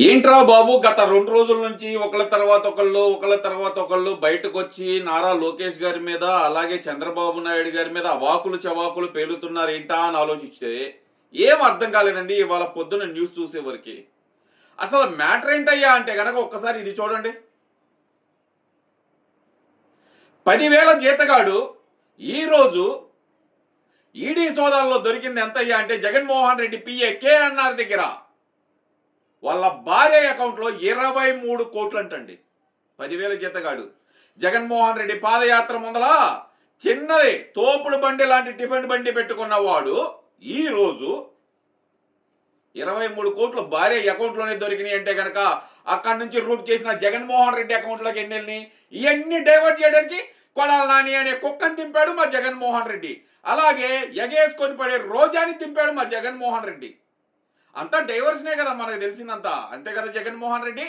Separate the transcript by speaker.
Speaker 1: ఏంట్రా బాబు గత 2 రోజుల నుంచి ఒకళ్ళ తర్వాత ఒకళ్ళు బయటకొచ్చి నారా లోకేష్ గారి మీద, అలాగే చంద్రబాబు నాయుడు గారి మీద అవాకులు చవాకులు పేలుతున్నారేంటా అని ఆలోచిస్తే, ఏం అర్థం కాలేదండి ఇవాళ పొద్దున్న న్యూస్ చూసేవరకి. అసలు మ్యాటర్ ఏంటయ్యా అంటే గనక ఒక్కసారి ఇది చూడండి. 10,000 జీతగాడు ఈరోజు ఈడీ సోదాల్లో దొరికింది ఎంతయ్యా అంటే జగన్మోహన్ రెడ్డి పిఏ కేఎన్ఆర్ దగ్గర వాళ్ళ భార్య అకౌంట్లో 23 కోట్లు అంటండి. 10,000 జీతగాడు జగన్మోహన్ రెడ్డి పాదయాత్ర ముందల చిన్నది తోపుడు బండి లాంటి టిఫిన్ బండి పెట్టుకున్నవాడు ఈరోజు 23 కోట్లు భార్య అకౌంట్లోనే దొరికినాయి అంటే కనుక అక్కడి నుంచి రూట్ చేసిన జగన్మోహన్ రెడ్డి అకౌంట్లోకి ఎన్ని వెళ్ళినాయి? ఇవన్నీ డైవర్ట్ చేయడానికి కొడాల నాని అనే కుక్కని దింపాడు మా జగన్మోహన్ రెడ్డి. అలాగే ఎగేసుకొని పడే రోజాని దింపాడు మా జగన్మోహన్ రెడ్డి. అంతా డైవర్షనే కదా మనకు తెలిసిందంతా, అంతే కదా జగన్మోహన్ రెడ్డి.